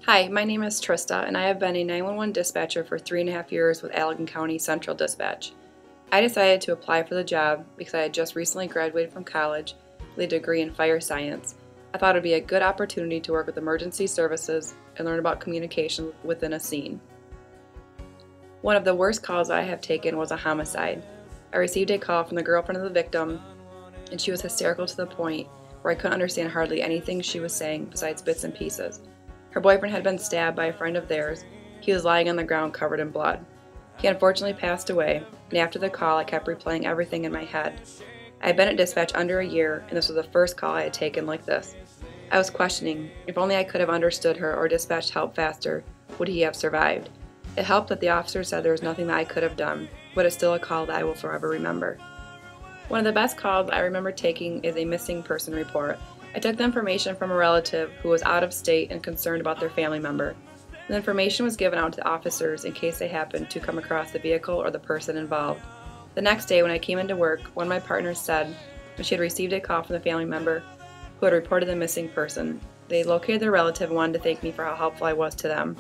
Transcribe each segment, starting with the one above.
Hi, my name is Trista, and I have been a 911 dispatcher for 3.5 years with Allegan County Central Dispatch. I decided to apply for the job because I had just recently graduated from college with a degree in fire science. I thought it would be a good opportunity to work with emergency services and learn about communication within a scene. One of the worst calls I have taken was a homicide. I received a call from the girlfriend of the victim, and she was hysterical to the point where I couldn't understand hardly anything she was saying besides bits and pieces. Her boyfriend had been stabbed by a friend of theirs. He was lying on the ground covered in blood. He unfortunately passed away, and after the call I kept replaying everything in my head. I had been at dispatch under a year, and this was the first call I had taken like this. I was questioning, if only I could have understood her or dispatched help faster, would he have survived? It helped that the officer said there was nothing that I could have done, but it's still a call that I will forever remember. One of the best calls I remember taking is a missing person report. I took the information from a relative who was out of state and concerned about their family member. The information was given out to the officers in case they happened to come across the vehicle or the person involved. The next day when I came into work, one of my partners said that she had received a call from the family member who had reported the missing person. They located their relative and wanted to thank me for how helpful I was to them.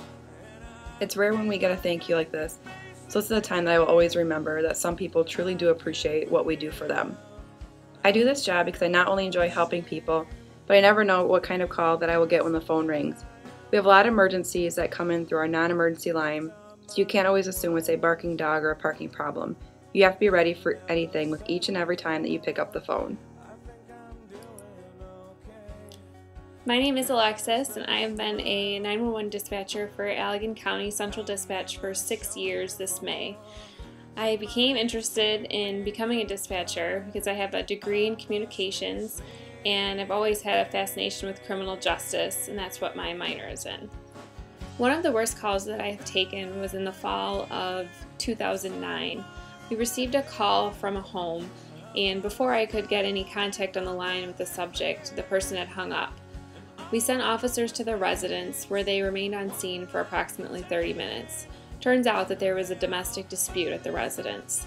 It's rare when we get a thank you like this, so this is a time that I will always remember that some people truly do appreciate what we do for them. I do this job because I not only enjoy helping people, but I never know what kind of call that I will get when the phone rings. We have a lot of emergencies that come in through our non-emergency line, so you can't always assume it's a barking dog or a parking problem. You have to be ready for anything with each and every time that you pick up the phone. My name is Alexis, and I have been a 911 dispatcher for Allegan County Central Dispatch for 6 years this May. I became interested in becoming a dispatcher because I have a degree in communications, and I've always had a fascination with criminal justice, and that's what my minor is in. One of the worst calls that I have taken was in the fall of 2009. We received a call from a home, and before I could get any contact on the line with the subject, the person had hung up. We sent officers to the residence, where they remained on scene for approximately 30 minutes. Turns out that there was a domestic dispute at the residence.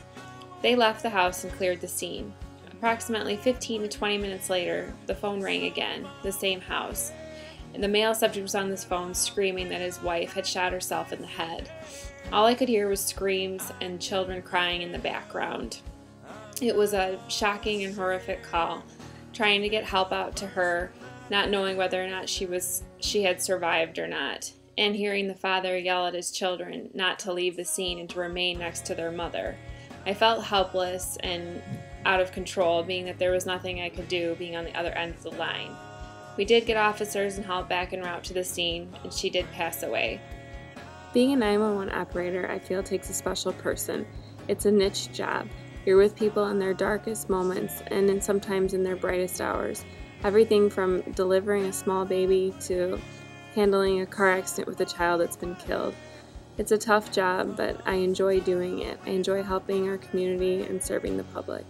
They left the house and cleared the scene. Approximately 15 to 20 minutes later, the phone rang again, the same house, and the male subject was on this phone screaming that his wife had shot herself in the head. All I could hear was screams and children crying in the background. It was a shocking and horrific call, trying to get help out to her, not knowing whether or not she had survived or not, and hearing the father yell at his children not to leave the scene and to remain next to their mother. I felt helpless and out of control, being that there was nothing I could do being on the other end of the line. We did get officers and help back en route to the scene, and she did pass away. Being a 911 operator, I feel, takes a special person. It's a niche job. You're with people in their darkest moments and sometimes in their brightest hours. Everything from delivering a small baby to handling a car accident with a child that's been killed. It's a tough job, but I enjoy doing it. I enjoy helping our community and serving the public.